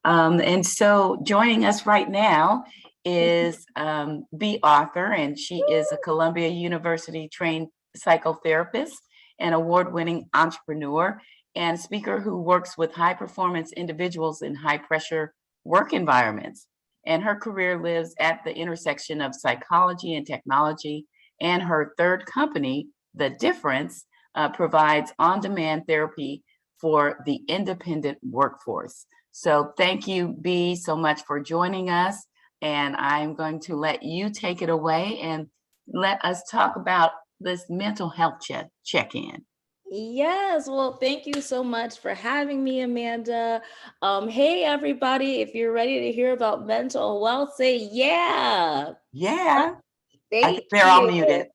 And so joining us right now is the author, and she is a Columbia University trained psychotherapist and award-winning entrepreneur and speaker who works with high-performance individuals in high-pressure work environments. And her career lives at the intersection of psychology and technology. And her third company, The Difference, provides on-demand therapy for the independent workforce. So thank you, B, so much for joining us. And I'm going to let you take it away and let us talk about this mental health check-in. Yes, well, thank you so much for having me, Amanda. Hey, everybody, if you're ready to hear about mental wealth, say yeah. Yeah, Thank they're all you. muted.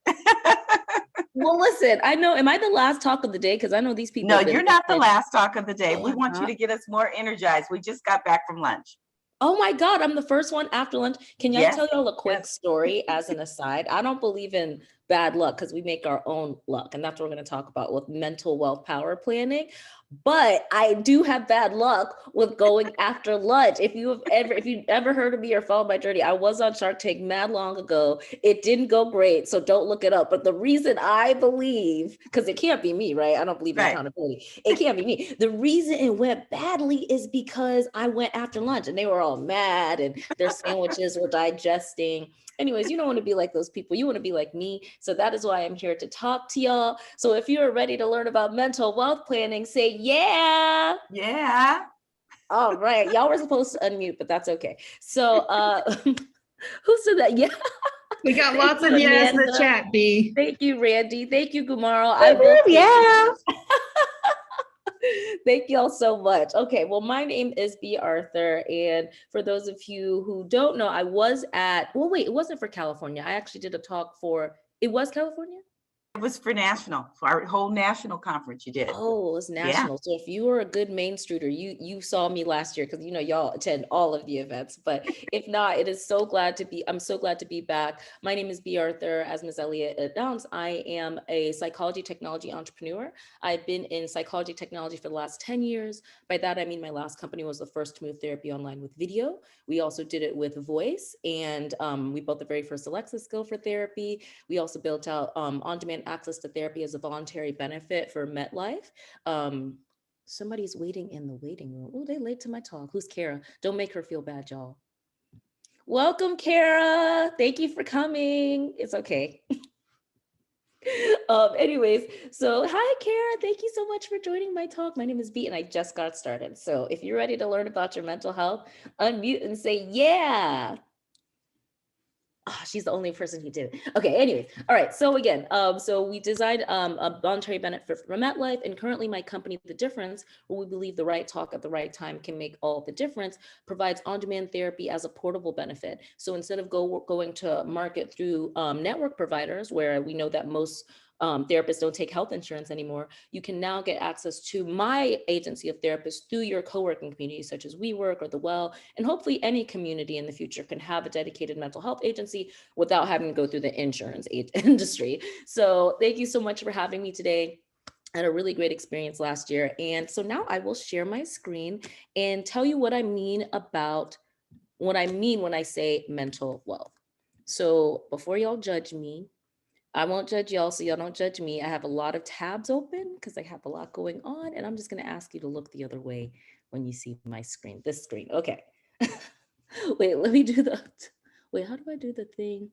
Well, listen, I know, am I the last talk of the day? Because I know these people No, have been you're not the listening. last talk of the day. We Oh, want you to get us more energized. We just got back from lunch. oh my God, I'm the first one after lunch. Can I Yes, tell y'all a quick yes. story as an aside? I don't believe in bad luck because we make our own luck. And that's what we're going to talk about with mental wealth power planning. But I do have bad luck with going after lunch. If you've ever heard of me or followed my journey, I was on Shark Tank mad long ago. It didn't go great, so don't look it up. But the reason I believe, because it can't be me, right? I don't believe in Right. accountability. It can't be me. The reason it went badly is because I went after lunch and they were all mad and their sandwiches were digesting. Anyways, you don't want to be like those people. You want to be like me. So that is why I'm here to talk to y'all. So if you're ready to learn about mental wealth planning, say yeah. Yeah. All right. Y'all were supposed to unmute, but that's okay. So who said that? Yeah. We got lots you, of yes in the Amanda. chat, B. Thank you, Randy. Thank you, Gumaro. I will Yeah. Thank y'all so much. Okay, well, my name is B. Arthur. And for those of you who don't know, I was at, well, wait, it wasn't for California. I actually did a talk for, it was California? It was for our whole national conference you did. Oh, it was national. So if you were a good Main Streeter, you saw me last year because you know y'all attend all of the events. But if not, I'm so glad to be back. My name is B. Arthur. As Ms. Elliott announced, I am a psychology technology entrepreneur. I've been in psychology technology for the last 10 years. By that, I mean my last company was the first to move therapy online with video. We also did it with voice, and we built the very first Alexa skill for therapy. We also built out on-demand access to therapy as a voluntary benefit for MetLife. Somebody's waiting in the waiting room. Oh, they late to my talk. Who's Kara? Don't make her feel bad, y'all. Welcome, Kara. Thank you for coming. It's okay. Anyways, so hi, Kara. Thank you so much for joining my talk. My name is B and I just got started. So if you're ready to learn about your mental health, unmute and say, yeah. Oh, she's the only person who did it. Okay, anyways. All right. So again, so we designed a voluntary benefit for MetLife, and currently my company, The Difference, where we believe the right talk at the right time can make all the difference, provides on-demand therapy as a portable benefit. So instead of going to market through network providers, where we know that most therapists don't take health insurance anymore, you can now get access to my agency of therapists through your co-working communities such as WeWork or The Well, and hopefully any community in the future can have a dedicated mental health agency without having to go through the insurance industry. So thank you so much for having me today. I had a really great experience last year. And so now I will share my screen and tell you what I mean when I say mental wealth. So before y'all judge me, I won't judge y'all, so y'all don't judge me. I have a lot of tabs open because I have a lot going on, and I'm just going to ask you to look the other way when you see my screen, this screen. Okay. Wait, let me do wait, how do I do the thing?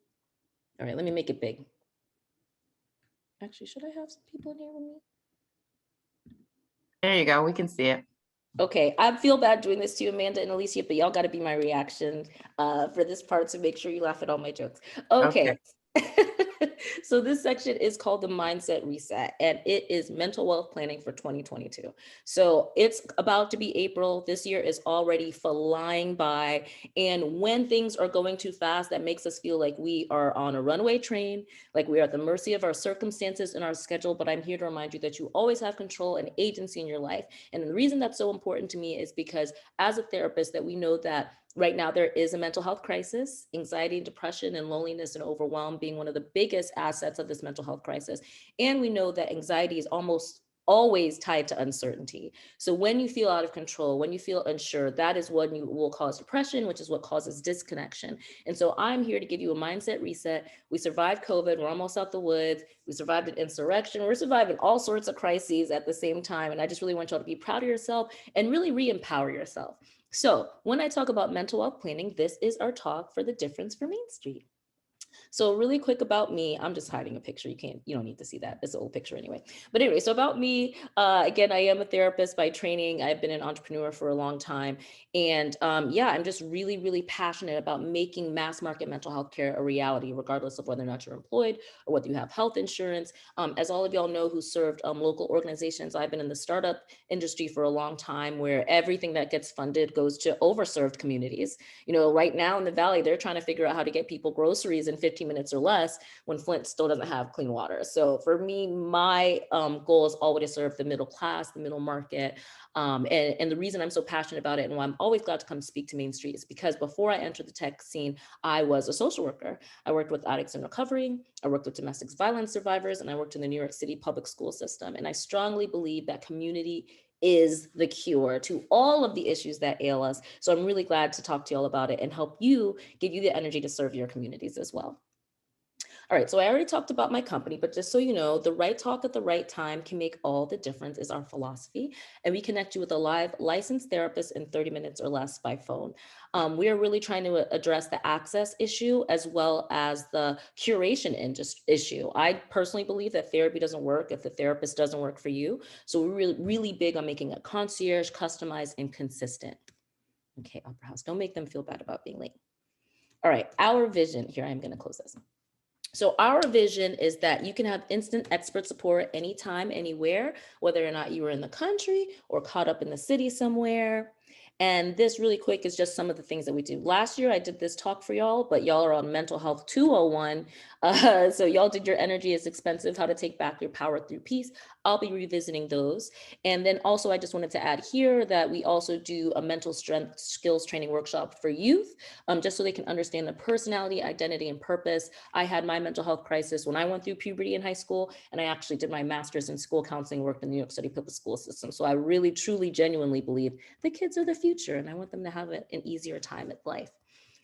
All right, let me make it big. Actually, should I have some people in here with me? There you go. We can see it. Okay, I feel bad doing this to you, Amanda and Alicia, but y'all got to be my reaction for this part, so make sure you laugh at all my jokes. Okay. So this section is called the Mindset Reset, and it is mental wealth planning for 2022. So it's about to be April. This year is already flying by. And when things are going too fast, that makes us feel like we are on a runaway train, like we are at the mercy of our circumstances and our schedule. But I'm here to remind you that you always have control and agency in your life. And the reason that's so important to me is because as a therapist, that we know that right now, there is a mental health crisis, anxiety, depression, and loneliness and overwhelm being one of the biggest assets of this mental health crisis. And we know that anxiety is almost always tied to uncertainty. So when you feel out of control, when you feel unsure, that is what will cause depression, which is what causes disconnection. And so I'm here to give you a mindset reset. We survived COVID. We're almost out the woods. We survived an insurrection. We're surviving all sorts of crises at the same time. And I just really want y'all to be proud of yourself and really re-empower yourself. So when I talk about mental wealth planning, this is our talk for the difference for Main Street. So really quick about me, I'm just hiding a picture. You don't need to see that. It's an old picture anyway. But anyway, so about me, again, I am a therapist by training. I've been an entrepreneur for a long time. And yeah, I'm just really, really passionate about making mass market mental health care a reality, regardless of whether or not you're employed or whether you have health insurance. As all of y'all know who served local organizations, I've been in the startup industry for a long time where everything that gets funded goes to overserved communities. You know, right now in the Valley, they're trying to figure out how to get people groceries in 15 minutes or less when Flint still doesn't have clean water. So for me, my goal is always to serve the middle class, the middle market. And the reason I'm so passionate about it and why I'm always glad to come speak to Main Street is because before I entered the tech scene, I was a social worker. I worked with addicts in recovery, I worked with domestic violence survivors, and I worked in the New York City public school system. And I strongly believe that community is the cure to all of the issues that ail us. So I'm really glad to talk to you all about it and help you, give you the energy to serve your communities as well. All right, so I already talked about my company, but just so you know, the right talk at the right time can make all the difference is our philosophy. And we connect you with a live licensed therapist in 30 minutes or less by phone. We are really trying to address the access issue as well as the curation issue. I personally believe that therapy doesn't work if the therapist doesn't work for you. So we're really, really big on making it concierge, customized, and consistent. Okay, Opera House, don't make them feel bad about being late. All right, our vision, here I am gonna close this. So our vision is that you can have instant expert support anytime, anywhere, whether or not you were in the country or caught up in the city somewhere. And this really quick is just some of the things that we do. Last year, I did this talk for y'all, but y'all are on Mental Health 201. So y'all did Your Energy is Expensive, How to Take Back Your Power Through Peace. I'll be revisiting those. And then also, I just wanted to add here that we also do a mental strength skills training workshop for youth, just so they can understand the personality, identity, and purpose. I had my mental health crisis when I went through puberty in high school, and I actually did my master's in school counseling, worked in the New York City public school system. So I really, truly, genuinely believe the kids are the future, and I want them to have an easier time at life.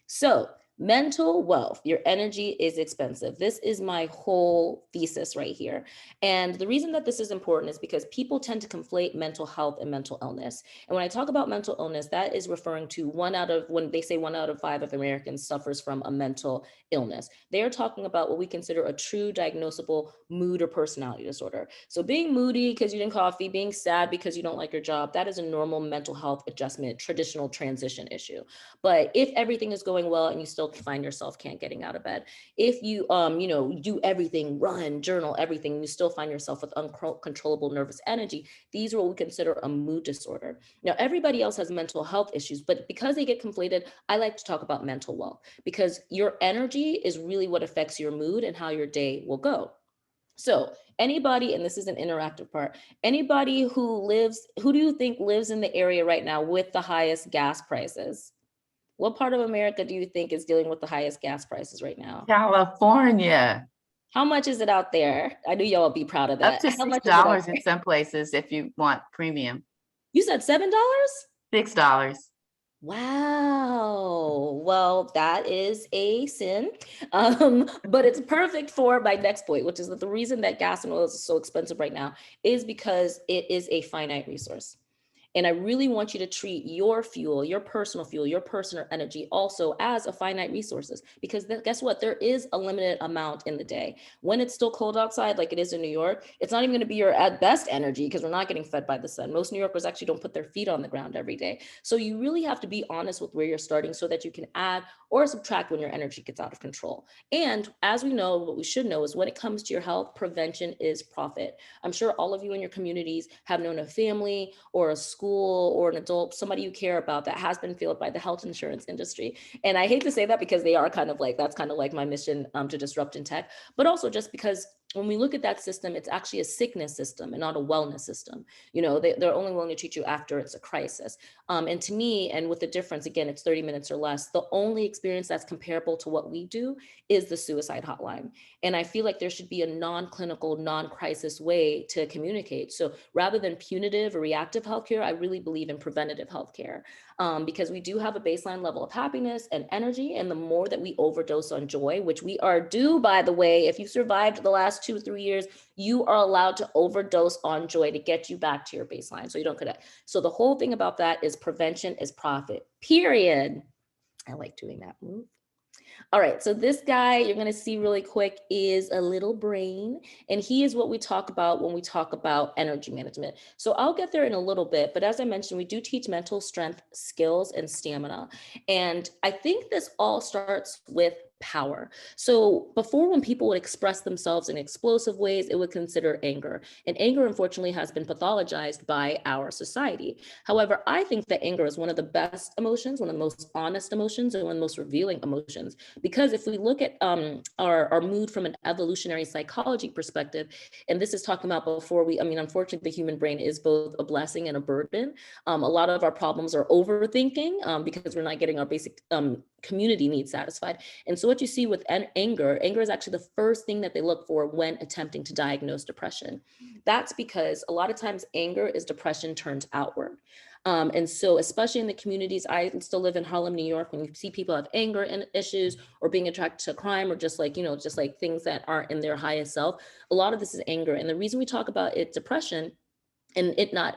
So mental wealth, your energy is expensive. This is my whole thesis right here. And the reason that this is important is because people tend to conflate mental health and mental illness. And when I talk about mental illness, that is referring to when they say 1 out of 5 of Americans suffers from a mental illness. They are talking about what we consider a true diagnosable mood or personality disorder. So being moody because you didn't coffee, being sad because you don't like your job, that is a normal mental health adjustment, traditional transition issue. But if everything is going well and you still find yourself can't getting out of bed, if you do everything, run, journal, everything, you still find yourself with uncontrollable nervous energy, these are what we consider a mood disorder. Now, everybody else has mental health issues, but because they get conflated, I like to talk about mental wealth because your energy is really what affects your mood and how your day will go. So anybody, and this is an interactive part, anybody who do you think lives in the area right now with the highest gas prices? What part of America do you think is dealing with the highest gas prices right now? California, How much is it out there? I knew y'all would be proud of up that. to How much $6 is it out in there? some places if you want premium. You said $7? $6. Wow. Well, that is a sin. But it's perfect for my next point, which is that the reason that gas and oil is so expensive right now is because it is a finite resource. And I really want you to treat your fuel, your personal energy also as a finite resources, because guess what? There is a limited amount in the day. When it's still cold outside, like it is in New York, it's not even going to be your at best energy because we're not getting fed by the sun. Most New Yorkers actually don't put their feet on the ground every day. So you really have to be honest with where you're starting so that you can add or subtract when your energy gets out of control. And as we know, what we should know is when it comes to your health, prevention is profit. I'm sure all of you in your communities have known a family or a school or an adult, somebody you care about that has been failed by the health insurance industry. And I hate to say that because they are kind of like, that's kind of like my mission to disrupt in tech, but also just because when we look at that system, it's actually a sickness system and not a wellness system. You know, they're only willing to treat you after it's a crisis. And to me, and with the difference, again, it's 30 minutes or less, the only experience that's comparable to what we do is the suicide hotline. And I feel like there should be a non-clinical, non-crisis way to communicate. So rather than punitive or reactive healthcare, I really believe in preventative healthcare, because we do have a baseline level of happiness and energy. And the more that we overdose on joy, which we are due, by the way, if you survived the last 2 or 3 years, you are allowed to overdose on joy to get you back to your baseline so you don't connect. So the whole thing about that is prevention is profit, period. I like doing that move. All right, so this guy you're gonna see really quick is a little brain, and he is what we talk about when we talk about energy management. So I'll get there in a little bit, but as I mentioned, we do teach mental strength, skills, and stamina. And I think this all starts with power. So before, when people would express themselves in explosive ways, it would consider anger. And anger, unfortunately, has been pathologized by our society. However, I think that anger is one of the best emotions, one of the most honest emotions, and one of the most revealing emotions. Because if we look at our mood from an evolutionary psychology perspective, and this is talking about before we, I mean, unfortunately, the human brain is both a blessing and a burden. A lot of our problems are overthinking because we're not getting our basic community needs satisfied. And so what you see with anger is actually the first thing that they look for when attempting to diagnose depression. That's because a lot of times anger is depression turned outward. And so, especially in the communities, I still live in Harlem, New York, when you see people have anger issues or being attracted to crime or just like, just like things that aren't in their highest self, a lot of this is anger. And the reason we talk about it, depression, and it not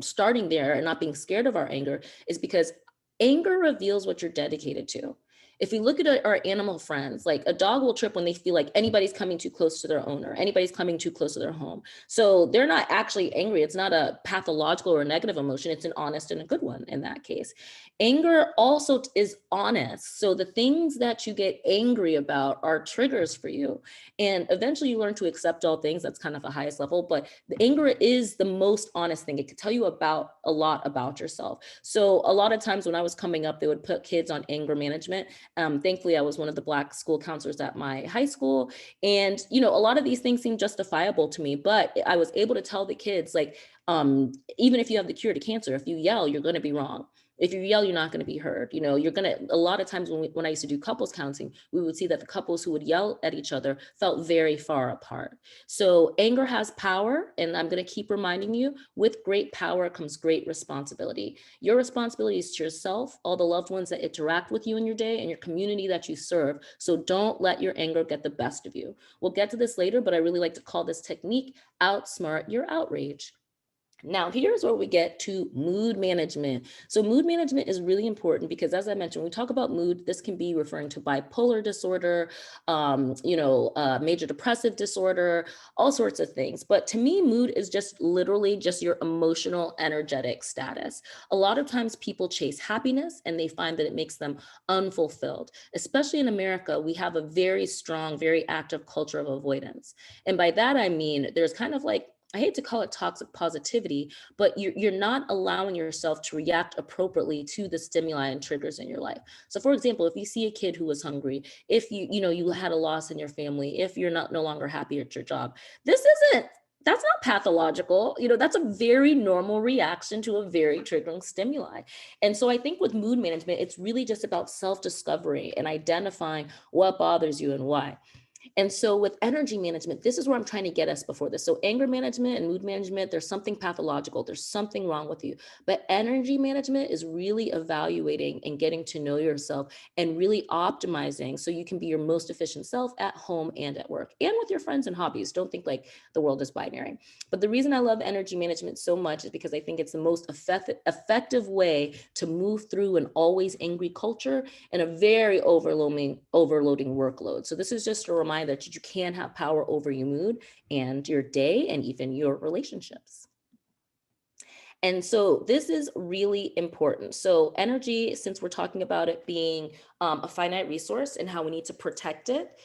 starting there and not being scared of our anger is because anger reveals what you're dedicated to. If we look at our animal friends, like a dog will trip when they feel like anybody's coming too close to their owner, anybody's coming too close to their home. So they're not actually angry. It's not a pathological or a negative emotion. It's an honest and a good one in that case. Anger also is honest. So the things that you get angry about are triggers for you. And eventually you learn to accept all things. That's kind of the highest level, but the anger is the most honest thing. It can tell you about a lot about yourself. So a lot of times when I was coming up, they would put kids on anger management. Thankfully, I was one of the Black school counselors at my high school. And, a lot of these things seem justifiable to me, but I was able to tell the kids, like, even if you have the cure to cancer, if you yell, you're going to be wrong. If you yell, you're not going to be heard. You're going to, a lot of times when I used to do couples counseling, we would see that the couples who would yell at each other felt very far apart. So anger has power. And I'm going to keep reminding you, with great power comes great responsibility. Your responsibility is to yourself, all the loved ones that interact with you in your day, and your community that you serve. So don't let your anger get the best of you. We'll get to this later, but I really like to call this technique outsmart your outrage. Now, here's where we get to mood management. So mood management is really important because, as I mentioned, when we talk about mood, this can be referring to bipolar disorder, major depressive disorder, all sorts of things. But to me, mood is just literally just your emotional, energetic status. A lot of times people chase happiness and they find that it makes them unfulfilled. Especially in America, we have a very strong, very active culture of avoidance. And by that, I mean, there's kind of like, I hate to call it toxic positivity, but you're not allowing yourself to react appropriately to the stimuli and triggers in your life. So for example, if you see a kid who was hungry, if you had a loss in your family, if you're no longer happy at your job, that's not pathological. That's a very normal reaction to a very triggering stimuli. And so I think with mood management, it's really just about self-discovery and identifying what bothers you and why. And so with energy management, this is where I'm trying to get us before this. So anger management and mood management, there's something pathological, there's something wrong with you. But energy management is really evaluating and getting to know yourself and really optimizing so you can be your most efficient self at home and at work and with your friends and hobbies. Don't think like the world is binary. But the reason I love energy management so much is because I think it's the most effective way to move through an always angry culture and a very overloading workload. So this is just a reminder that you can have power over your mood and your day and even your relationships. And so this is really important. So energy, since we're talking about it being a finite resource and how we need to protect it.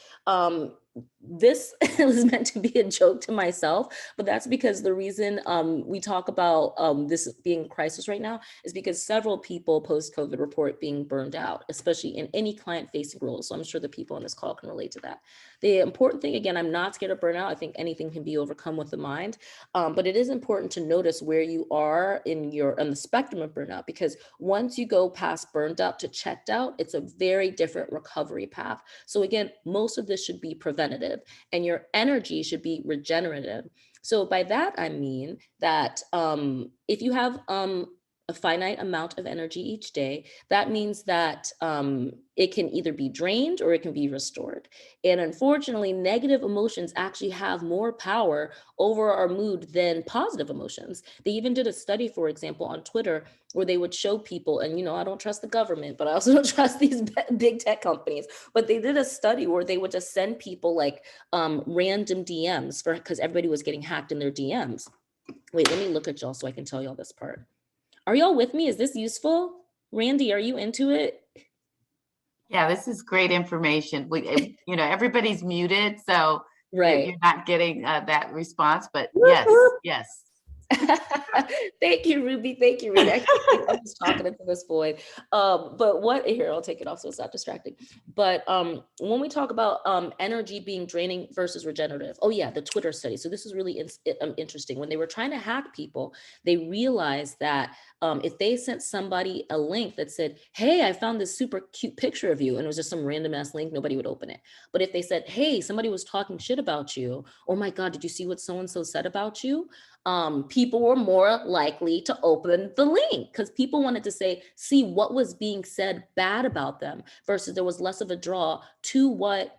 This was meant to be a joke to myself, but that's because the reason we talk about this being a crisis right now is because several people post-COVID report being burned out, especially in any client-facing role. So I'm sure the people on this call can relate to that. The important thing, again, I'm not scared of burnout. I think anything can be overcome with the mind, but it is important to notice where you are on the spectrum of burnout, because once you go past burned out to checked out, it's a very different recovery path. So again, most of this should be preventative and your energy should be regenerative. So by that, I mean that if you have a finite amount of energy each day, that means that it can either be drained or it can be restored. And unfortunately, negative emotions actually have more power over our mood than positive emotions. They even did a study, for example, on Twitter, where they would show people, and I don't trust the government, but I also don't trust these big tech companies, but they did a study where they would just send people like random DMs because everybody was getting hacked in their DMs. Wait, let me look at y'all so I can tell y'all this part. Are y'all with me? Is this useful? Randy, are you into it? Yeah, this is great information. Everybody's muted, so Right. you're not getting that response, but Woo-hoo. yes. Thank you, Ruby. Thank you, Ruby. I'm just talking into this void. But here, I'll take it off so it's not distracting. But when we talk about energy being draining versus regenerative, oh yeah, the Twitter study. So this is really interesting. When they were trying to hack people, they realized that if they sent somebody a link that said, hey, I found this super cute picture of you, and it was just some random ass link, nobody would open it. But if they said, hey, somebody was talking shit about you, oh my God, did you see what so-and-so said about you? People were more likely to open the link because people wanted to see what was being said bad about them versus there was less of a draw to what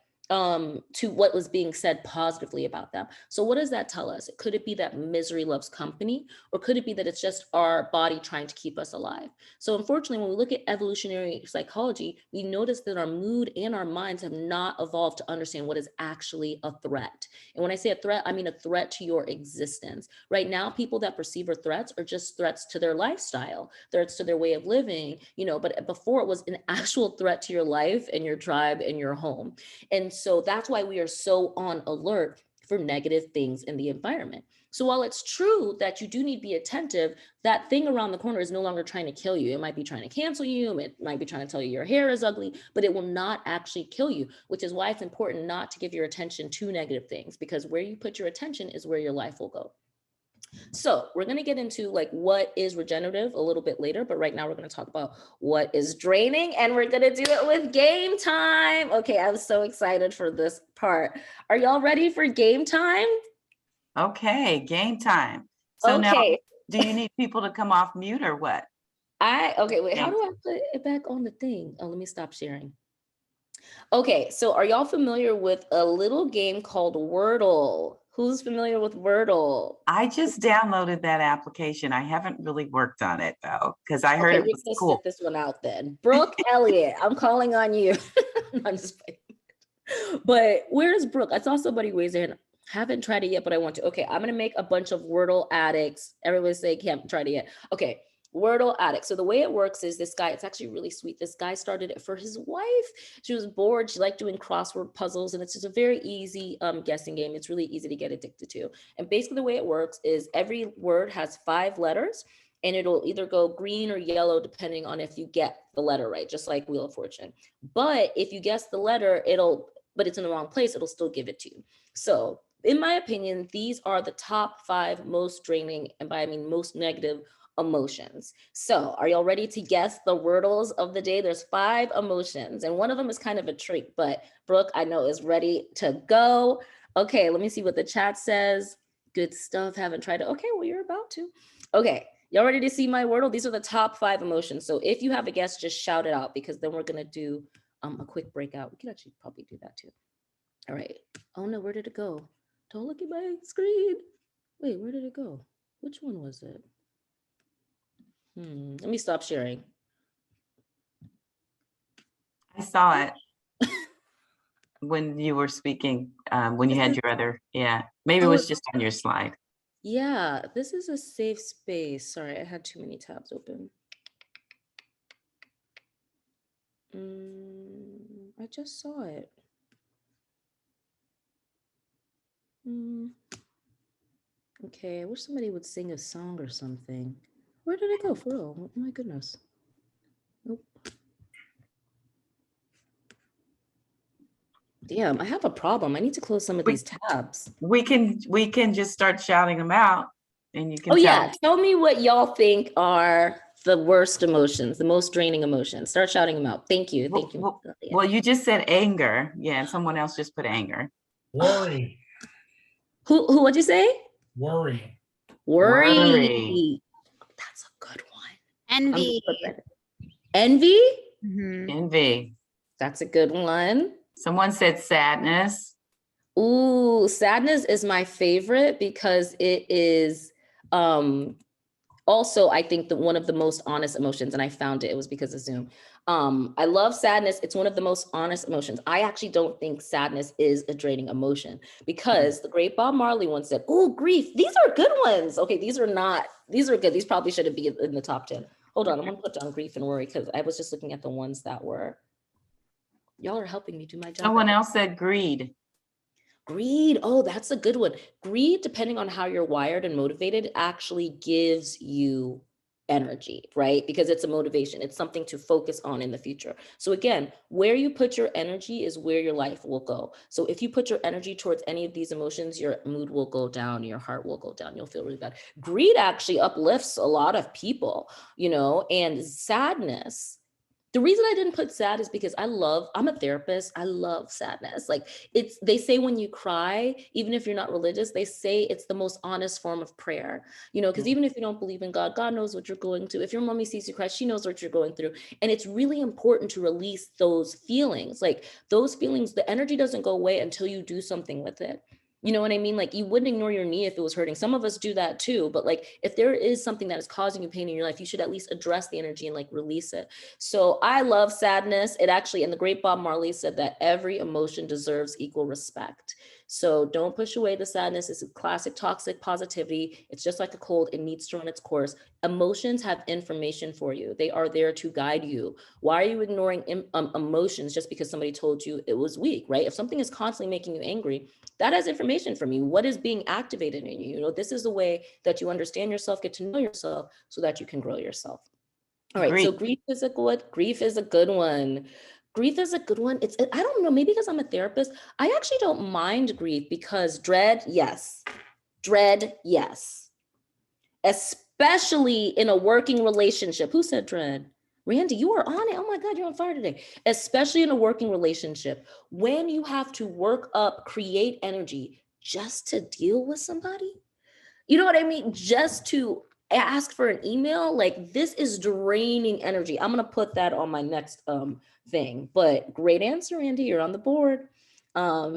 was being said positively about them. So what does that tell us? Could it be that misery loves company, or could it be that it's just our body trying to keep us alive? So unfortunately, when we look at evolutionary psychology, we notice that our mood and our minds have not evolved to understand what is actually a threat. And when I say a threat, I mean a threat to your existence. Right now, people that perceive are threats are just threats to their lifestyle, threats to their way of living, but before it was an actual threat to your life and your tribe and your home. And so that's why we are so on alert for negative things in the environment. So while it's true that you do need to be attentive, that thing around the corner is no longer trying to kill you. It might be trying to cancel you. It might be trying to tell you your hair is ugly, but it will not actually kill you, which is why it's important not to give your attention to negative things, because where you put your attention is where your life will go. So we're going to get into what is regenerative a little bit later, but right now we're going to talk about what is draining, and we're going to do it with game time. Okay, I'm so excited for this part. Are y'all ready for game time? Okay, game time. So now, do you need people to come off mute or what? Wait, how do I put it back on the thing? Oh, let me stop sharing. Okay, so are y'all familiar with a little game called Wordle? Who's familiar with Wordle? I just downloaded that application. I haven't really worked on it though, because I heard it was cool. Sit this one out then. Brooke Elliott, I'm calling on you. I'm just kidding. But where's Brooke? I saw somebody raise their hand. Haven't tried it yet, but I want to. Okay, I'm gonna make a bunch of Wordle addicts. Everybody say, haven't tried it yet. Okay, Wordle addict. So the way it works is this guy, it's actually really sweet. This guy started it for his wife. She was bored. She liked doing crossword puzzles, and it's just a very easy guessing game. It's really easy to get addicted to. And basically the way it works is every word has 5 letters, and it'll either go green or yellow depending on if you get the letter right, just like Wheel of Fortune. But if you guess the letter, but it's in the wrong place, it'll still give it to you. So in my opinion, these are the top 5 most draining, and by I mean most negative emotions. So are y'all ready to guess the wordles of the day? There's 5 emotions, and one of them is kind of a treat, but Brooke, I know, is ready to go. Okay, let me see what the chat says. Good stuff. Haven't tried it. Okay, well, you're about to. Okay, y'all ready to see my wordle? These are the top 5 emotions. So if you have a guess, just shout it out, because then we're gonna do a quick breakout. We could actually probably do that too. All right. Oh no, where did it go? Don't look at my screen. Wait, where did it go? Which one was it? Let me stop sharing. I saw it when you were speaking, when you had your other, maybe it was just on your slide. Yeah, this is a safe space. Sorry, I had too many tabs open. just saw it. Okay, I wish somebody would sing a song or something. Where did it go for real? Oh my goodness. Nope. Damn, I have a problem. I need to close some of these tabs. We can just start shouting them out, and you can Oh tell. yeah, tell me what y'all think are the worst emotions, the most draining emotions. Start shouting them out. Thank you. Thank you. Well, you just said anger. Yeah, and someone else just put anger. Worry. Who what'd you say? Worry. Worry. That's a good one. Envy. Envy? Envy. That's a good one. Someone said sadness. Ooh, sadness is my favorite because it is also, I think, one of the most honest emotions, and I found it was because of Zoom. I love sadness. It's one of the most honest emotions. I actually don't think sadness is a draining emotion because the great Bob Marley once said, oh, grief, these are good ones. Okay, these are good. These probably shouldn't be in the top 10. Hold on, I'm gonna put down grief and worry because I was just looking at the ones that were, y'all are helping me do my job. Someone else said greed. Greed. Oh, that's a good one. Greed, depending on how you're wired and motivated, actually gives you energy, right? Because it's a motivation. It's something to focus on in the future. So again, where you put your energy is where your life will go. So if you put your energy towards any of these emotions, your mood will go down, your heart will go down, you'll feel really bad. Greed actually uplifts a lot of people, and sadness. The reason I didn't put sad is because I'm a therapist. I love sadness. Like they say when you cry, even if you're not religious, they say it's the most honest form of prayer, because even if you don't believe in God, God knows what you're going through. If your mommy sees you cry, she knows what you're going through. And it's really important to release those feelings. Like those feelings, the energy doesn't go away until you do something with it. You know what I mean? Like you wouldn't ignore your knee if it was hurting. Some of us do that too. But like, if there is something that is causing you pain in your life, you should at least address the energy and like release it. So I love sadness. It actually, and the great Bob Marley said that every emotion deserves equal respect. So don't push away the sadness. It's a classic toxic positivity. It's just like a cold. It needs to run its course. Emotions have information for you. They are there to guide you. Why are you ignoring emotions just because somebody told you it was weak, right? If something is constantly making you angry, that has information from you. What is being activated in you? This is the way that you understand yourself, get to know yourself so that you can grow yourself. All right, so grief is a good one. Grief is a good one. I don't know, maybe because I'm a therapist, I actually don't mind grief because dread, yes. Especially in a working relationship. Who said dread? Randy, you are on it. Oh my God, you're on fire today. Especially in a working relationship, when you have to work up, create energy just to deal with somebody. You know what I mean? Just to ask for an email, like this is draining energy. I'm gonna put that on my next thing. But great answer, Andy. You're on the board.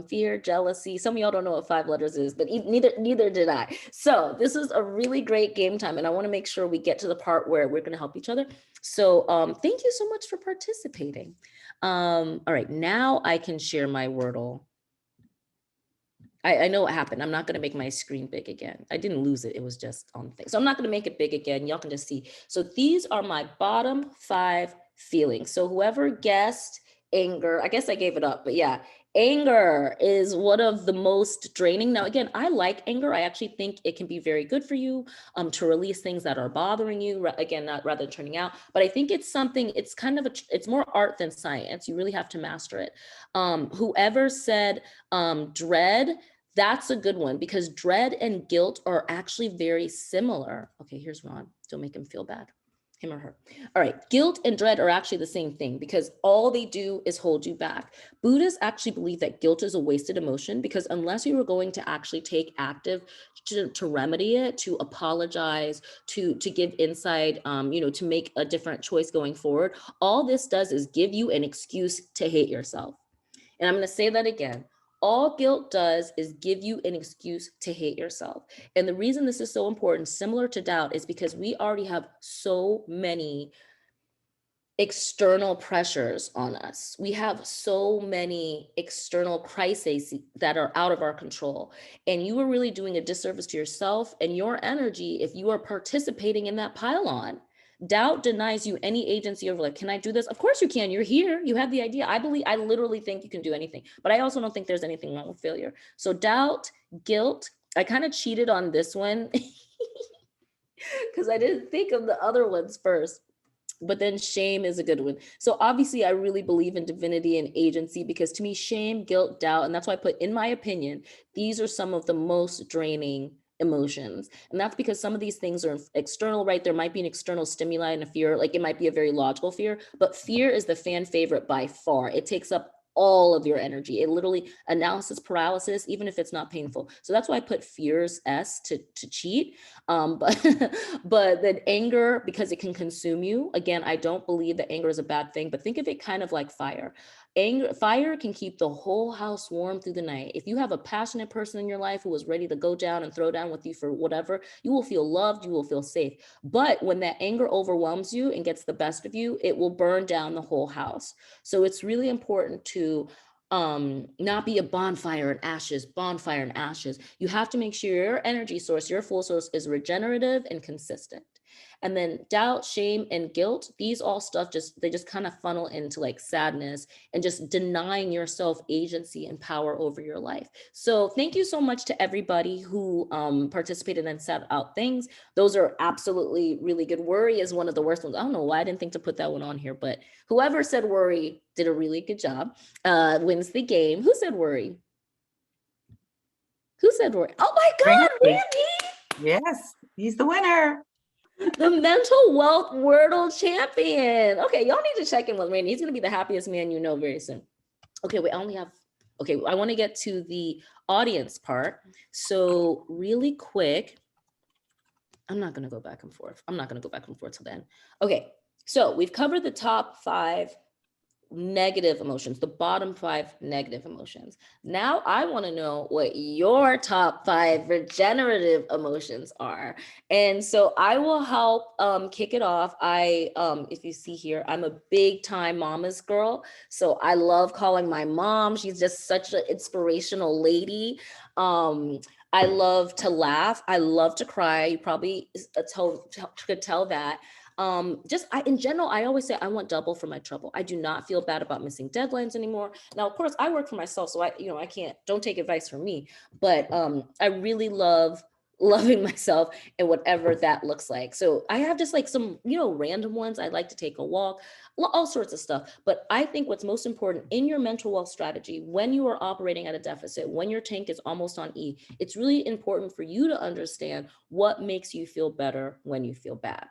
Fear, jealousy. Some of y'all don't know what 5 letters is, but neither did I. So this is a really great game time, and I want to make sure we get to the part where we're gonna help each other. So thank you so much for participating. All right, now I can share my Wordle. I know what happened. I'm not going to make my screen big again. I didn't lose it. It was just on the thing. So I'm not going to make it big again. Y'all can just see. So these are my bottom 5 feelings. So whoever guessed anger, I guess I gave it up, but yeah, anger is one of the most draining. Now, again, I like anger. I actually think it can be very good for you to release things that are bothering you. Again, not rather than turning out, but I think it's something, it's kind of, it's more art than science. You really have to master it. Whoever said dread, that's a good one because dread and guilt are actually very similar. Okay, here's Ron. Don't make him feel bad. Him or her. All right, guilt and dread are actually the same thing because all they do is hold you back. Buddhists actually believe that guilt is a wasted emotion because unless you were going to actually take active to remedy it, to apologize, to give insight, to make a different choice going forward, all this does is give you an excuse to hate yourself. And I'm going to say that again. All guilt does is give you an excuse to hate yourself. And the reason this is so important, similar to doubt, is because we already have so many external pressures on us. We have so many external crises that are out of our control. And you are really doing a disservice to yourself and your energy if you are participating in that pile-on. doubt denies you any agency over like, can I do this? Of course you can. You're here. You have the idea. I literally think you can do anything, but I also don't think there's anything wrong with failure. So doubt, guilt, I kind of cheated on this one because I didn't think of the other ones first. But then shame is a good one. So obviously I really believe in divinity and agency, because to me, shame, guilt, doubt, and that's why I put, in my opinion, these are some of the most draining emotions. And that's because some of these things are external, right? There might be an external stimuli and a fear, like it might be a very logical fear, but fear is the fan favorite by far. It takes up all of your energy. It literally, analysis paralysis, even if it's not painful. So that's why I put fears S to cheat. But then anger, because it can consume you. Again, I don't believe that anger is a bad thing, but think of it kind of like fire. Fire can keep the whole house warm through the night. If you have a passionate person in your life who is ready to go down and throw down with you for whatever, you will feel loved, you will feel safe. But when that anger overwhelms you and gets the best of you, it will burn down the whole house. So it's really important to not be a bonfire and ashes, bonfire and ashes. You have to make sure your energy source, your full source, is regenerative and consistent. And then doubt, shame, and guilt, these all stuff they just kind of funnel into like sadness and just denying yourself agency and power over your life. So thank you so much to everybody who participated and said out things. Those are absolutely really good. Worry is one of the worst ones. I don't know why I didn't think to put that one on here, but whoever said worry did a really good job. Wins the game. Who said worry? Who said worry? Oh my God, Randy! Yes, he's the winner. The mental wealth Wordle champion. Okay, y'all need to check in with Randy. He's gonna be the happiest man you know very soon. Okay, wait, I want to get to the audience part. So really quick, I'm not gonna go back and forth. I'm not gonna go back and forth till then. Okay, so we've covered the top 5 negative emotions, the bottom 5 negative emotions. Now I want to know what your top 5 regenerative emotions are. And so I will help kick it off. If you see here, I'm a big time mama's girl. So I love calling my mom. She's just such an inspirational lady. I love to laugh. I love to cry. You probably could tell that. In general, I always say I want double for my trouble. I do not feel bad about missing deadlines anymore. Now, of course, I work for myself, so I can't, don't take advice from me, but I really love loving myself and whatever that looks like. So I have just like some, random ones. I like to take a walk, all sorts of stuff. But I think what's most important in your mental wealth strategy, when you are operating at a deficit, when your tank is almost on E, it's really important for you to understand what makes you feel better when you feel bad.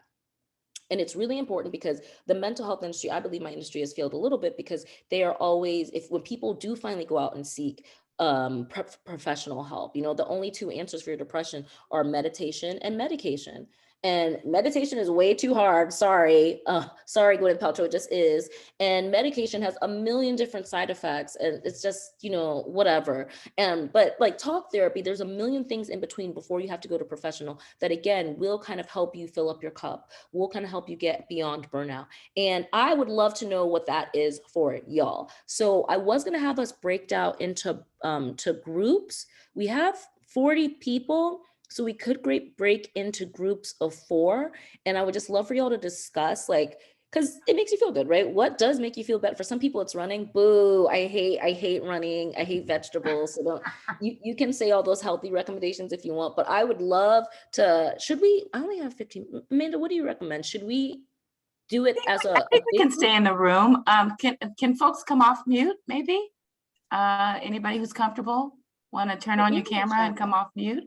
And it's really important because the mental health industry, I believe my industry has failed a little bit because they are always, when people do finally go out and seek professional help, the only 2 answers for your depression are meditation and medication. And meditation is way too hard. Sorry, Gwyneth Paltrow, it just is. And medication has a million different side effects, and it's just, whatever. But like talk therapy, there's a million things in between before you have to go to professional that again will kind of help you fill up your cup, will kind of help you get beyond burnout. And I would love to know what that is for y'all. So I was gonna have us break out into to groups. We have 40 people. So we could break into groups of 4. And I would just love for y'all to discuss, because it makes you feel good, right? What does make you feel better? For some people, it's running. Boo, I hate running. I hate vegetables. So you can say all those healthy recommendations if you want, but I would love to, I only have 15. Amanda, what do you recommend? Should we do it as I think we can stay in the room. Can folks come off mute, maybe? Anybody who's comfortable, want to turn on your camera and come off mute?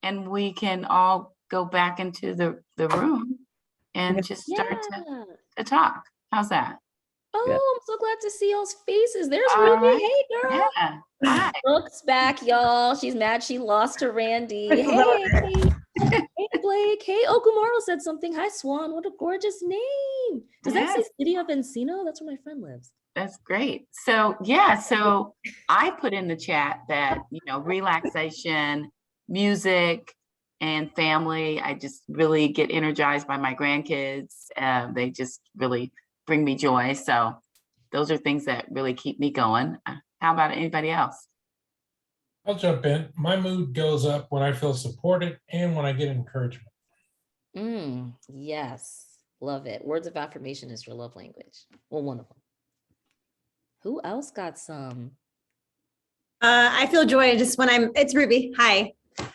And we can all go back into the room and just start to talk. How's that? Oh, I'm so glad to see y'all's faces. There's Ruby. Right. Hey, girl. Yeah. Hi. Brooke's back, y'all. She's mad she lost to Randy. Hey. Hey, Blake. Hey, Okumaro said something. Hi, Swan. What a gorgeous name. Does that say City of Encino? That's where my friend lives. That's great. So, so I put in the chat that, relaxation, music, and family. I just really get energized by my grandkids. They just really bring me joy. So those are things that really keep me going. How about anybody else? I'll jump in. My mood goes up when I feel supported and when I get encouragement. Yes. Love it. Words of affirmation is your love language. Well, one of them. Who else got some? I feel joy just when it's Ruby. Hi.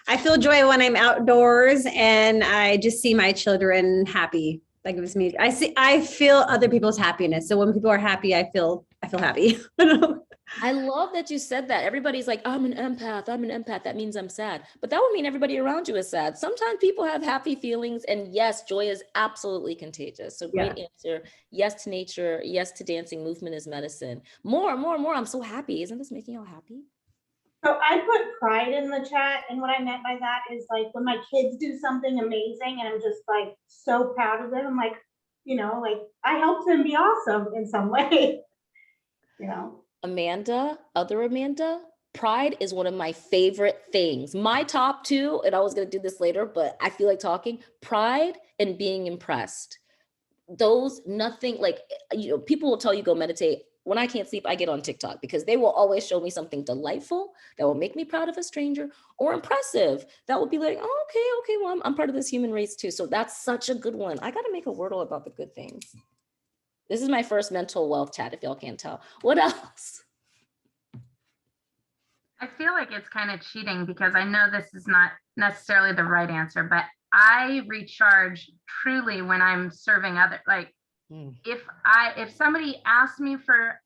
I feel joy when I'm outdoors and I just see my children happy. That gives me, I feel other people's happiness. So when people are happy, I feel happy. I love that you said that. Everybody's like, I'm an empath. I'm an empath. That means I'm sad. But that would mean everybody around you is sad. Sometimes people have happy feelings. And yes, joy is absolutely contagious. So great answer. Yes to nature. Yes to dancing. Movement is medicine. More. I'm so happy. Isn't this making y'all happy? So I put pride in the chat. And what I meant by that is like when my kids do something amazing and I'm just like so proud of them. I'm like, you know, like I helped them be awesome in some way, you know. Amanda, pride is one of my favorite things. My top two, and I was going to do this later, but I feel like talking, pride and being impressed. Those, nothing like, you know, people will tell you go meditate. When I can't sleep, I get on TikTok because they will always show me something delightful that will make me proud of a stranger or impressive. That will be like, oh, okay, well, I'm part of this human race too. So that's such a good one. I got to make a Wordle about the good things. This is my first mental wealth chat, if y'all can't tell. What else? I feel like it's kind of cheating because I know this is not necessarily the right answer, but I recharge truly when I'm serving others. Like if somebody asks me for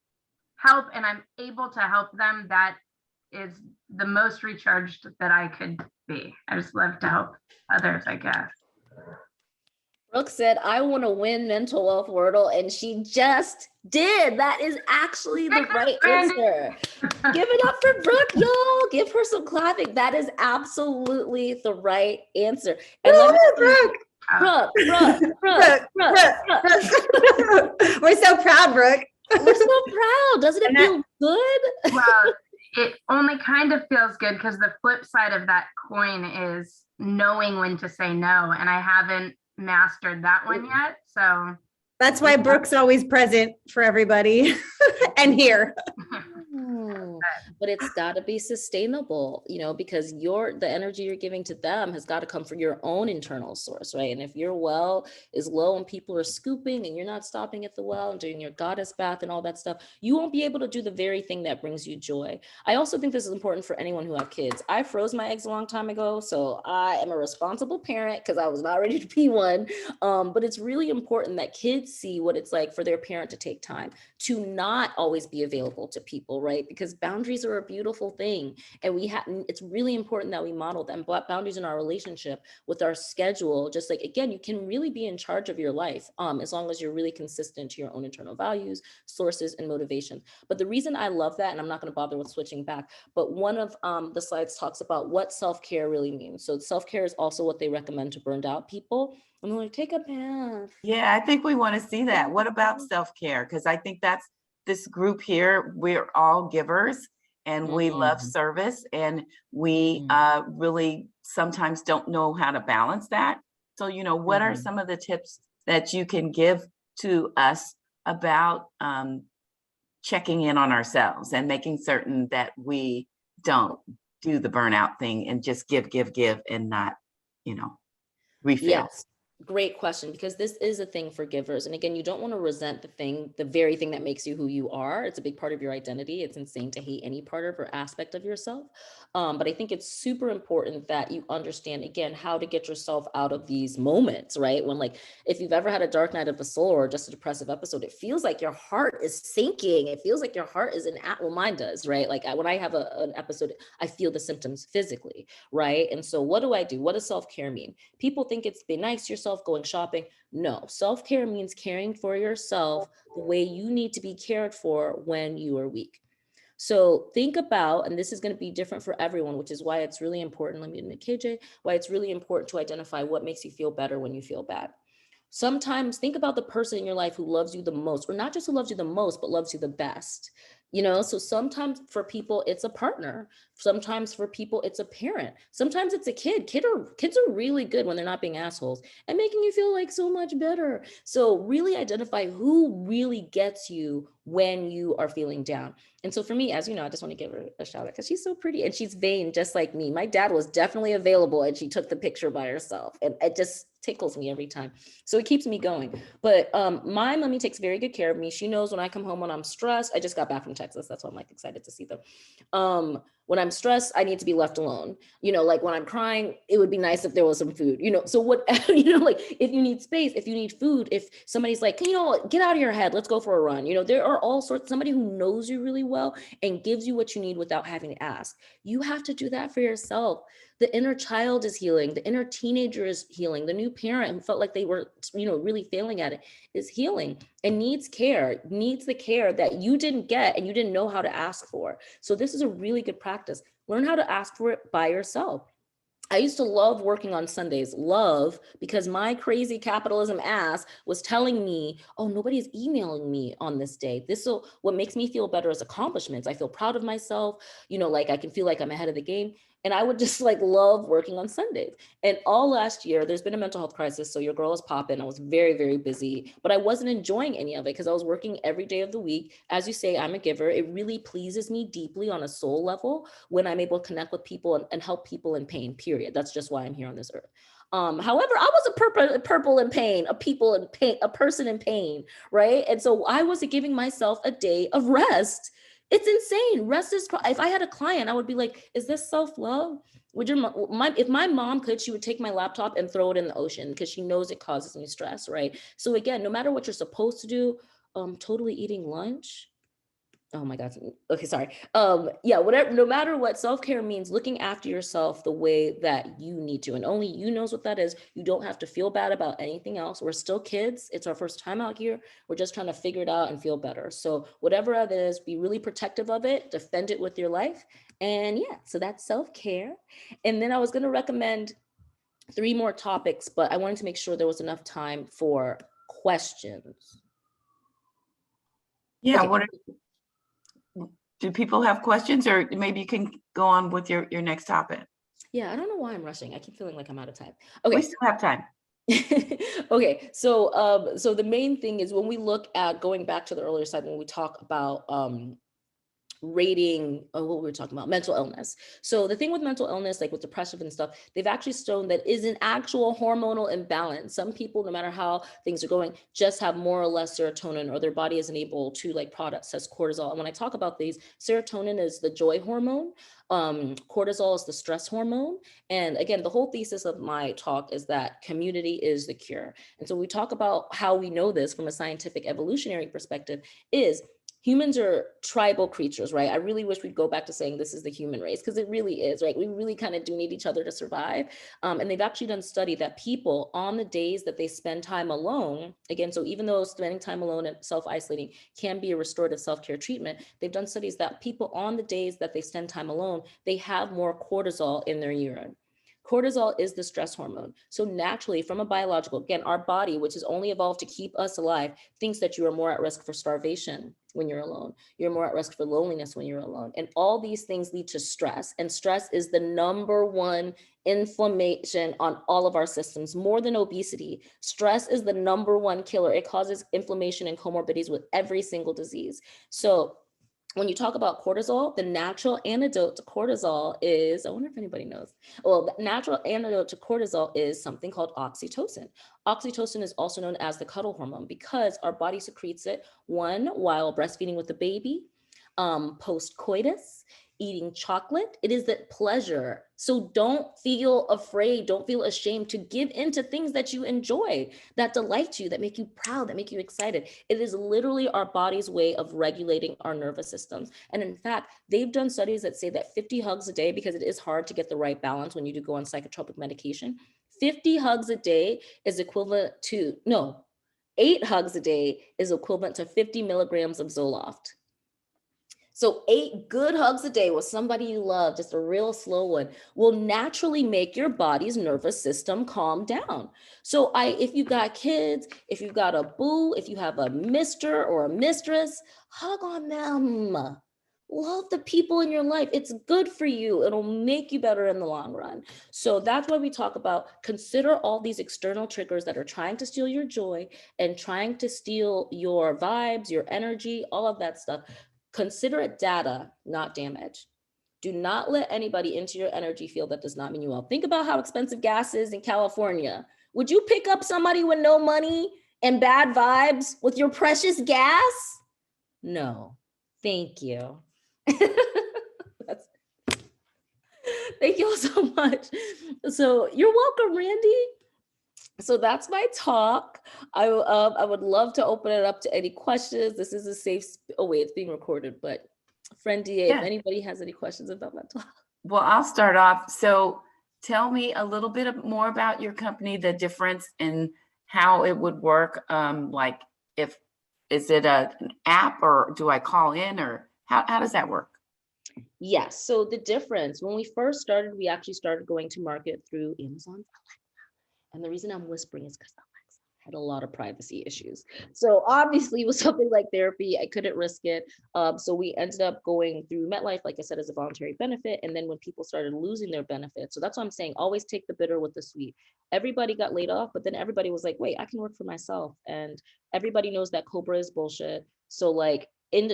help and I'm able to help them, that is the most recharged that I could be. I just love to help others, I guess. Brooke said, I want to win mental wealth Wordle, and she just did. That is actually the right answer. Give it up for Brooke, y'all. Give her some clapping. That is absolutely the right answer. And let me Brooke. Brooke. We're so proud, Brooke. We're so proud. Doesn't it feel good? Well, it only kind of feels good because the flip side of that coin is knowing when to say no. And I haven't mastered that one yet. So that's why Brooke's always present for everybody and here. But it's got to be sustainable, you know, because the energy you're giving to them has got to come from your own internal source, right? And if your well is low and people are scooping and you're not stopping at the well and doing your goddess bath and all that stuff, you won't be able to do the very thing that brings you joy. I also think this is important for anyone who have kids. I froze my eggs a long time ago, so I am a responsible parent because I was not ready to be one. But it's really important that kids see what it's like for their parent to take time to not always be available to people, right? Because boundaries are a beautiful thing. And it's really important that we model them, boundaries in our relationship with our schedule. Just like, again, you can really be in charge of your life as long as you're really consistent to your own internal values, sources, and motivation. But the reason I love that, and I'm not going to bother with switching back, but one of the slides talks about what self-care really means. So self-care is also what they recommend to burned out people. I'm like, take a bath. Yeah, I think we want to see that. What about self-care? Because I think that's this group here, we're all givers and we love service, and we really sometimes don't know how to balance that. So, you know, what are some of the tips that you can give to us about checking in on ourselves and making certain that we don't do the burnout thing and just give and not, you know, refill? Yes. Great question, because this is a thing for givers. And again, you don't want to resent the very thing that makes you who you are. It's a big part of your identity. It's insane to hate any part of or aspect of yourself. But I think it's super important that you understand, again, how to get yourself out of these moments, right? When, like, if you've ever had a dark night of the soul or just a depressive episode, it feels like your heart is sinking. It feels like your heart is well, mine does, right? Like when I have an episode, I feel the symptoms physically, right? And so what do I do? What does self-care mean? People think it's be nice to yourself, going shopping. No, self-care means caring for yourself the way you need to be cared for when you are weak. So think about, and this is going to be different for everyone, which is why it's really important. Let me admit, KJ, why it's really important to identify what makes you feel better when you feel bad. Sometimes think about the person in your life who loves you the most, or not just who loves you the most, but loves you the best. You know, so sometimes for people, it's a partner. Sometimes for people, it's a parent. Sometimes it's a kid. Kids are really good when they're not being assholes and making you feel like so much better. So really identify who really gets you when you are feeling down. And so for me, as you know, I just want to give her a shout out because she's so pretty and she's vain just like me. My dad was definitely available and she took the picture by herself. And tickles me every time. So it keeps me going. But my mommy takes very good care of me. She knows when I come home when I'm stressed. I just got back from Texas. That's why I'm like excited to see them. When I'm stressed, I need to be left alone. You know, like when I'm crying, it would be nice if there was some food, you know, so what, you know, like if you need space, if you need food, if somebody's like, you know, get out of your head, let's go for a run. You know, there are all sorts, somebody who knows you really well and gives you what you need without having to ask. You have to do that for yourself. The inner child is healing. The inner teenager is healing. The new parent who felt like they were, you know, really failing at it is healing and needs care, needs the care that you didn't get and you didn't know how to ask for. So this is a really good practice. Learn how to ask for it by yourself. I used to love working on Sundays, because my crazy capitalism ass was telling me, oh, nobody's emailing me on this day. This is what makes me feel better as accomplishments. I feel proud of myself, you know, like I can feel like I'm ahead of the game. And I would just like love working on Sundays. And all last year, there's been a mental health crisis. So your girl is popping. I was very, very busy, but I wasn't enjoying any of it because I was working every day of the week. As you say, I'm a giver. It really pleases me deeply on a soul level when I'm able to connect with people and help people in pain, period. That's just why I'm here on this earth. However, I was a purple in pain, a people in pain, a person in pain, right? And so I wasn't giving myself a day of rest. It's insane. Rest is, if I had a client, I would be like, is this self-love? Would if my mom could, she would take my laptop and throw it in the ocean because she knows it causes me stress, right? So again, no matter what you're supposed to do, totally eating lunch. Oh my God. Okay, sorry. Yeah, whatever, no matter what, self-care means looking after yourself the way that you need to. And only you knows what that is. You don't have to feel bad about anything else. We're still kids. It's our first time out here. We're just trying to figure it out and feel better. So whatever it is, be really protective of it, defend it with your life. And yeah, so that's self-care. And then I was gonna recommend 3 more topics, but I wanted to make sure there was enough time for questions. Yeah, Okay. Do people have questions, or maybe you can go on with your next topic? Yeah, I don't know why I'm rushing. I keep feeling like I'm out of time. We Okay. still have time. Okay, so so the main thing is when we look at going back to the earlier side, when we talk about rating, what we were talking about, mental illness. So the thing with mental illness, like with depression and stuff, they've actually shown that is an actual hormonal imbalance. Some people, no matter how things are going, just have more or less serotonin, or their body isn't able to like process cortisol. And when I talk about these, serotonin is the joy hormone. Cortisol is the stress hormone. And again, the whole thesis of my talk is that community is the cure. And so we talk about how we know this from a scientific evolutionary perspective is humans are tribal creatures, right? I really wish we'd go back to saying this is the human race, because it really is, right? We really kind of do need each other to survive. And they've actually done study that people on the days that they spend time alone, again, so even though spending time alone and self-isolating can be a restorative self-care treatment, they've done studies that people on the days that they spend time alone, they have more cortisol in their urine. Cortisol is the stress hormone. So naturally, from a biological, again, our body, which is only evolved to keep us alive, thinks that you are more at risk for starvation when you're alone. You're more at risk for loneliness when you're alone. And all these things lead to stress. And stress is the #1 inflammation on all of our systems, more than obesity. Stress is the #1 killer. It causes inflammation and comorbidities with every single disease. So when you talk about cortisol, the natural antidote to cortisol is, I wonder if anybody knows. Well, the natural antidote to cortisol is something called oxytocin. Oxytocin is also known as the cuddle hormone because our body secretes it, one, while breastfeeding with the baby, post-coitus, eating chocolate. It is that pleasure. So don't feel afraid, don't feel ashamed to give into things that you enjoy, that delight you, that make you proud, that make you excited. It is literally our body's way of regulating our nervous systems. And in fact, they've done studies that say that 50 hugs a day, because it is hard to get the right balance when you do go on psychotropic medication, 50 hugs a day is equivalent to, no, 8 hugs a day is equivalent to 50 milligrams of Zoloft. So 8 good hugs a day with somebody you love, just a real slow one, will naturally make your body's nervous system calm down. So if you got kids, if you've got a boo, if you have a mister or a mistress, hug on them. Love the people in your life. It's good for you. It'll make you better in the long run. So that's why we talk about consider all these external triggers that are trying to steal your joy and trying to steal your vibes, your energy, all of that stuff. Consider it data, not damage. Do not let anybody into your energy field that does not mean you well. Think about how expensive gas is in California. Would you pick up somebody with no money and bad vibes with your precious gas? No, thank you. Thank you all so much. So you're welcome, Randy. So that's my talk. I would love to open it up to any questions. This is a safe, oh wait, it's being recorded, but friend DA, if Yeah. anybody has any questions about my talk. Well, I'll start off. So tell me a little bit more about your company, the difference in how it would work. Like is it an app or do I call in or how does that work? Yes, so the difference, when we first started, we actually started going to market through Amazon. And the reason I'm whispering is because Alexa had a lot of privacy issues. So obviously with something like therapy, I couldn't risk it. So we ended up going through MetLife, like I said, as a voluntary benefit. And then when people started losing their benefits, so that's what I'm saying, always take the bitter with the sweet. Everybody got laid off, but then everybody was like, wait, I can work for myself. And everybody knows that COBRA is bullshit. So like,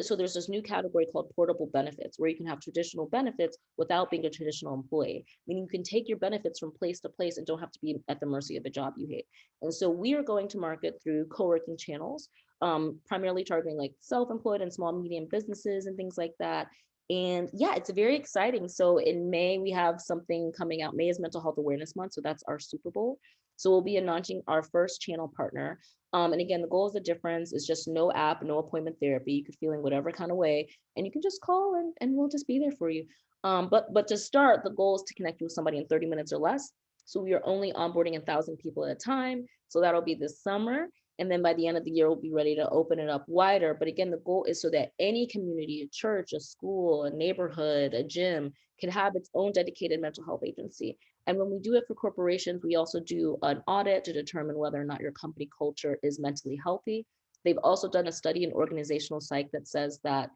so there's this new category called portable benefits, where you can have traditional benefits without being a traditional employee, meaning you can take your benefits from place to place and don't have to be at the mercy of a job you hate. And so we are going to market through co-working channels, primarily targeting like self-employed and small medium businesses and things like that. And yeah, it's very exciting. So in May, we have something coming out. May is Mental Health Awareness Month, so that's our Super Bowl. So we'll be launching our first channel partner. And again, the goal is the difference is just no app, no appointment therapy. You could feel in whatever kind of way, and you can just call and we'll just be there for you. But to start, the goal is to connect with somebody in 30 minutes or less. So we are only onboarding 1,000 people at a time. So that'll be this summer. And then by the end of the year, we'll be ready to open it up wider. But again, the goal is so that any community, a church, a school, a neighborhood, a gym can have its own dedicated mental health agency. And when we do it for corporations, we also do an audit to determine whether or not your company culture is mentally healthy. They've also done a study in organizational psych that says that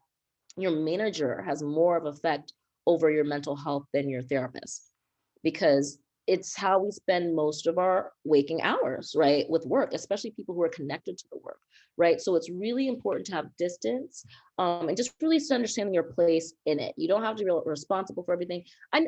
your manager has more of effect over your mental health than your therapist, because it's how we spend most of our waking hours, right? With work, especially people who are connected to the work, right? So it's really important to have distance and just really understanding your place in it. You don't have to be responsible for everything. I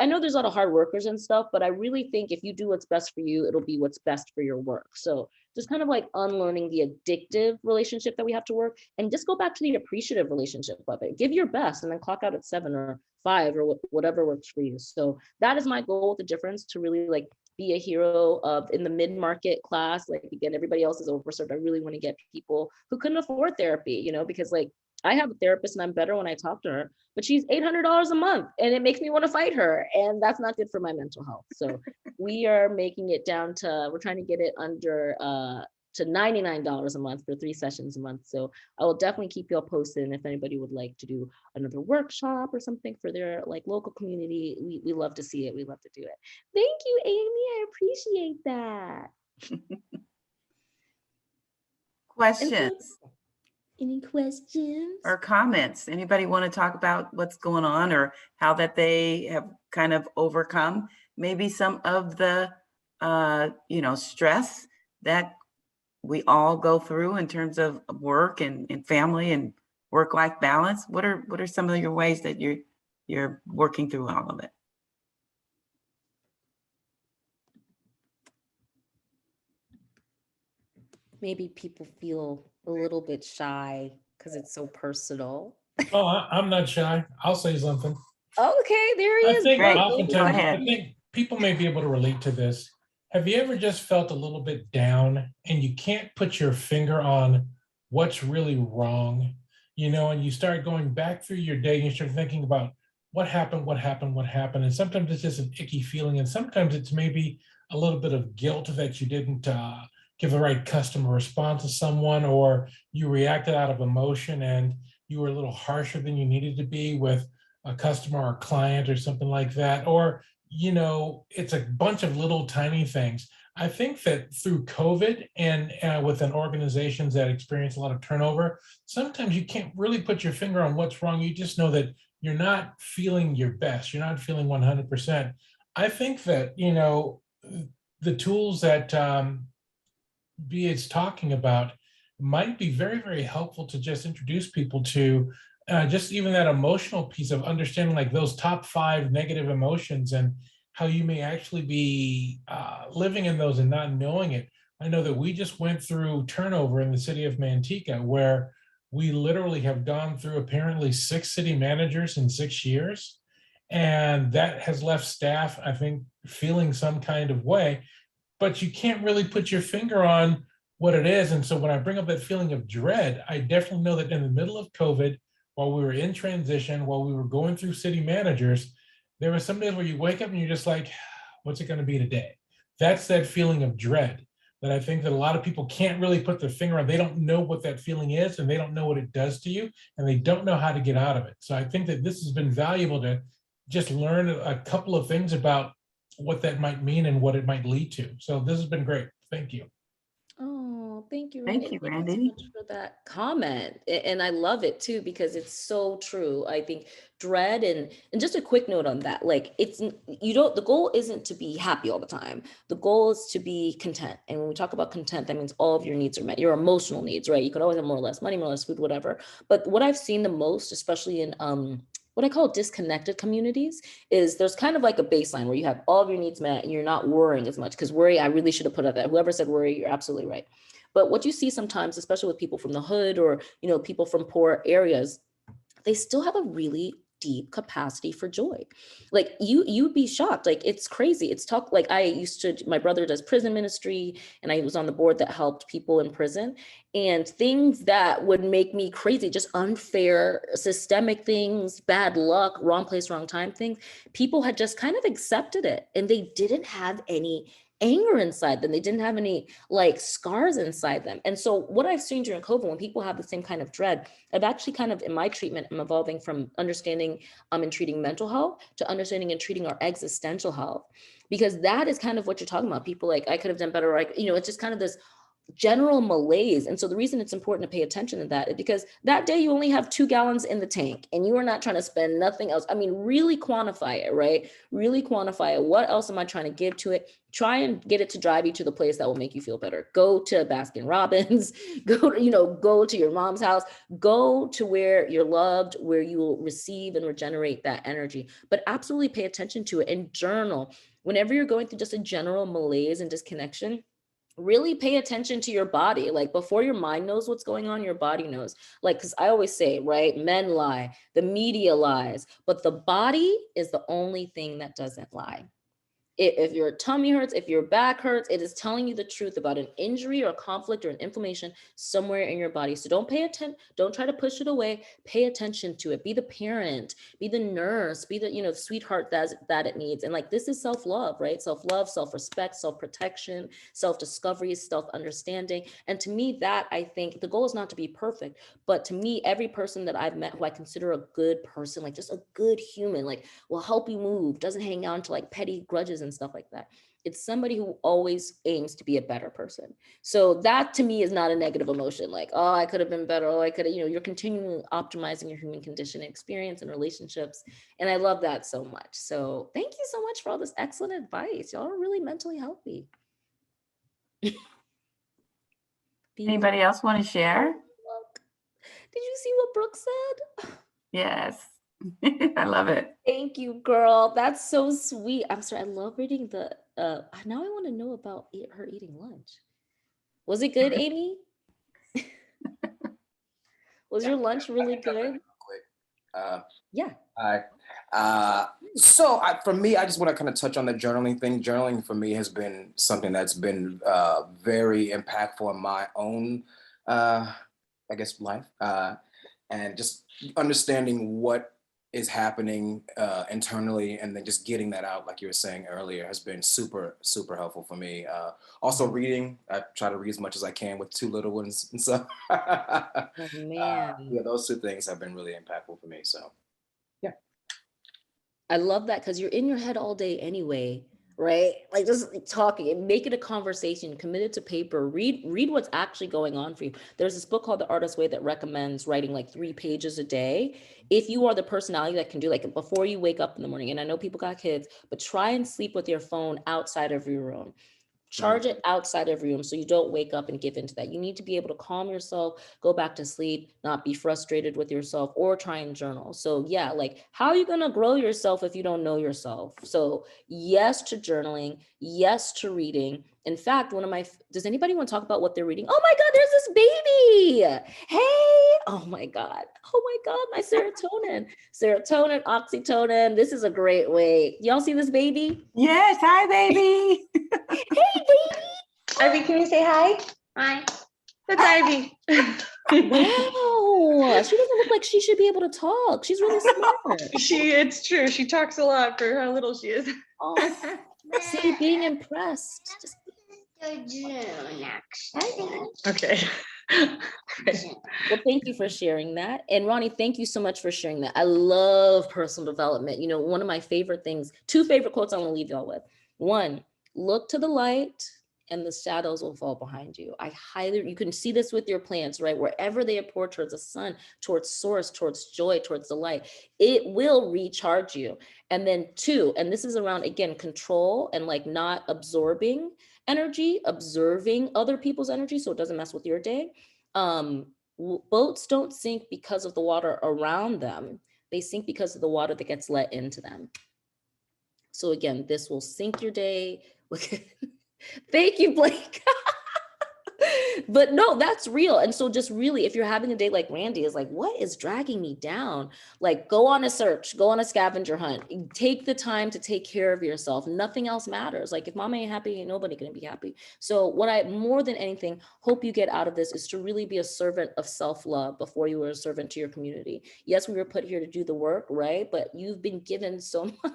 know there's a lot of hard workers and stuff, but I really think if you do what's best for you, it'll be what's best for your work. So just kind of like unlearning the addictive relationship that we have to work and just go back to the appreciative relationship of it. Give your best and then clock out at 7 or 5 or whatever works for you. So that is my goal with the difference, to really like be a hero of in the mid-market class. Like again, everybody else is overserved. I really want to get people who couldn't afford therapy, because like I have a therapist and I'm better when I talk to her, but she's $800 a month and it makes me want to fight her. And that's not good for my mental health. So we are making it down to, we're trying to get it under to $99 a month for 3 sessions a month. So I will definitely keep you all posted. And if anybody would like to do another workshop or something for their like local community, we love to see it. We love to do it. Thank you, Amy. I appreciate that. Questions Any questions or comments? Anybody want to talk about what's going on or how that they have kind of overcome maybe some of the stress that we all go through in terms of work and family and work-life balance? What are some of your ways that you're working through all of it? Maybe people feel a little bit shy because it's so personal. Oh, I'm not shy. I'll say something. Okay, there he I is. think Great. oftentimes, Go ahead. I think people may be able to relate to this. Have you ever just felt a little bit down and you can't put your finger on what's really wrong, and you start going back through your day and you start thinking about what happened. And sometimes it's just an icky feeling. And sometimes it's maybe a little bit of guilt that you didn't give the right customer response to someone, or you reacted out of emotion and you were a little harsher than you needed to be with a customer or client or something like that. Or, it's a bunch of little tiny things. I think that through COVID and within organizations that experience a lot of turnover, sometimes you can't really put your finger on what's wrong. You just know that you're not feeling your best. You're not feeling 100%. I think that, the tools that Bea's talking about might be very, very helpful to just introduce people to just even that emotional piece of understanding like those top 5 negative emotions and how you may actually be living in those and not knowing it. I know that we just went through turnover in the city of Manteca, where we literally have gone through apparently 6 city managers in 6 years. And that has left staff, I think, feeling some kind of way, but you can't really put your finger on what it is. And so when I bring up that feeling of dread, I definitely know that in the middle of COVID, while we were in transition, while we were going through city managers, there were some days where you wake up and you're just like, what's it going to be today? That's that feeling of dread that I think that a lot of people can't really put their finger on. They don't know what that feeling is, and they don't know what it does to you, and they don't know how to get out of it. So I think that this has been valuable to just learn a couple of things about what that might mean and what it might lead to. So this has been great. Thank you. Oh, thank you, Thank Randy. you, Thank you so Randy. much for that comment. And I love it too, because it's so true. I think dread and just a quick note on that, like you don't, the goal isn't to be happy all the time. The goal is to be content. And when we talk about content, that means all of your needs are met, your emotional needs, right? You could always have more or less money, more or less food, whatever. But what I've seen the most, especially in what I call disconnected communities, is there's kind of like a baseline where you have all of your needs met and you're not worrying as much, because worry, I really should have put up that. Whoever said worry, you're absolutely right. But what you see sometimes, especially with people from the hood or, people from poor areas, they still have a really deep capacity for joy. Like you'd be shocked. Like it's crazy. It's like my brother does prison ministry, and I was on the board that helped people in prison, and things that would make me crazy, just unfair, systemic things, bad luck, wrong place, wrong time things. People had just kind of accepted it, and they didn't have any anger inside them. They didn't have any like scars inside them. And so what I've seen during COVID, when people have the same kind of dread, I've actually kind of, in my treatment, I'm evolving from understanding and treating mental health to understanding and treating our existential health, because that is kind of what you're talking about. People like, I could have done better. Like, it's just kind of this general malaise. And so the reason it's important to pay attention to that is because that day you only have 2 gallons in the tank and you are not trying to spend nothing else. I mean, really quantify it, right? Really quantify it. What else am I trying to give to it? Try and get it to drive you to the place that will make you feel better. Go to Baskin Robbins, go to your mom's house, go to where you're loved, where you will receive and regenerate that energy. But absolutely pay attention to it and journal. Whenever you're going through just a general malaise and disconnection, really pay attention to your body. Like before your mind knows what's going on, your body knows. Like, because I always say, right, men lie, the media lies, but the body is the only thing that doesn't lie. If your tummy hurts, if your back hurts, it is telling you the truth about an injury or conflict or an inflammation somewhere in your body. So don't pay attention. Don't try to push it away. Pay attention to it. Be the parent, be the nurse, be the, sweetheart that it needs. And like, this is self-love, right? Self-love, self-respect, self-protection, self-discovery, self-understanding. And to me, that I think the goal is not to be perfect, but to me, every person that I've met who I consider a good person, like just a good human, like will help you move, doesn't hang on to like petty grudges and stuff like that. It's somebody who always aims to be a better person. So that to me is not a negative emotion. Like, oh, I could have been better. Oh, I could have, you're continuing optimizing your human condition experience and relationships. And I love that so much. So thank you so much for all this excellent advice. Y'all are really mentally healthy. Anybody else want to share? Did you see what Brooke said? Yes. I love it. Thank you, girl. That's so sweet. I'm sorry. I love reading the, now I want to know about her eating lunch. Was it good, Amy? Was your lunch really good? Yeah. So for me, I just want to kind of touch on the journaling thing. Journaling for me has been something that's been very impactful in my own, I guess, life. And just understanding what is happening internally, and then just getting that out, like you were saying earlier, has been super, super helpful for me. Also reading, I try to read as much as I can with 2 little ones. And so Oh, man. yeah, those 2 things have been really impactful for me. So yeah. I love that, because you're in your head all day anyway, right? Like just talking and make it a conversation, commit it to paper, read what's actually going on for you. There's this book called The Artist's Way that recommends writing like 3 pages a day. If you are the personality that can do like before you wake up in the morning, and I know people got kids, but try and sleep with your phone outside of your room. Charge it outside of your room so you don't wake up and give into that. You need to be able to calm yourself, go back to sleep, not be frustrated with yourself, or try and journal. So yeah, like how are you going to grow yourself if you don't know yourself? So yes to journaling, yes to reading. In fact, does anybody want to talk about what they're reading? Oh my God, there's this baby. Hey, oh my God, my serotonin, oxytocin. This is a great way. Y'all see this baby? Yes, hi, baby. Hey, baby. Ivy, can you say hi? Hi. That's Ivy. Wow, she doesn't look like she should be able to talk. She's really smart. It's true. She talks a lot for how little she is. Oh, see, being impressed. Okay. Well, thank you for sharing that. And Ronnie, thank you so much for sharing that. I love personal development. You know, one of my favorite things, 2 favorite quotes I want to leave y'all with. 1, look to the light and the shadows will fall behind you. You can see this with your plants, right? Wherever they are poured towards the sun, towards source, towards joy, towards the light, it will recharge you. And then 2, and this is around, again, control and like not absorbing energy, observing other people's energy so it doesn't mess with your day. Boats don't sink because of the water around them. They sink because of the water that gets let into them. So again, this will sink your day. Thank you, Blake. But no, that's real. And so just really, if you're having a day like Randy is like, what is dragging me down? Like go on a search, go on a scavenger hunt, take the time to take care of yourself. Nothing else matters. Like if mama ain't happy, ain't nobody gonna be happy. So what I more than anything hope you get out of this is to really be a servant of self-love before you were a servant to your community. Yes, we were put here to do the work, right? But you've been given so much.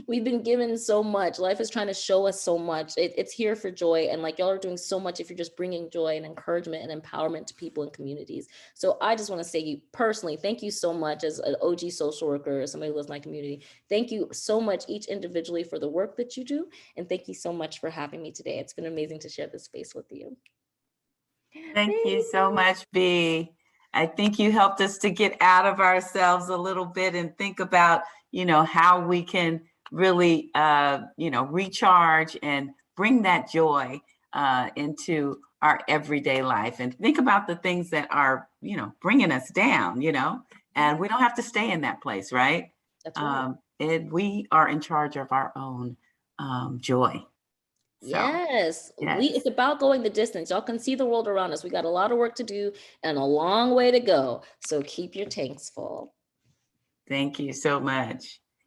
We've been given so much. Life is trying to show us so much. It's here for joy. And like y'all are doing so much if you're just bringing joy and encouragement and empowerment to people and communities. So I just want to say you personally, thank you so much as an OG social worker, as somebody who loves my community. Thank you so much each individually for the work that you do. And thank you so much for having me today. It's been amazing to share this space with you. Thank you so much, B. I think you helped us to get out of ourselves a little bit and think about, you know, how we can really, you know, recharge and bring that joy into our everyday life and think about the things that are, you know, bringing us down, you know, and we don't have to stay in that place, right? That's right. And we are in charge of our own joy. So, Yes, yes. it's about going the distance. Y'all can see the world around us. We got a lot of work to do and a long way to go. So keep your tanks full. Thank you so much.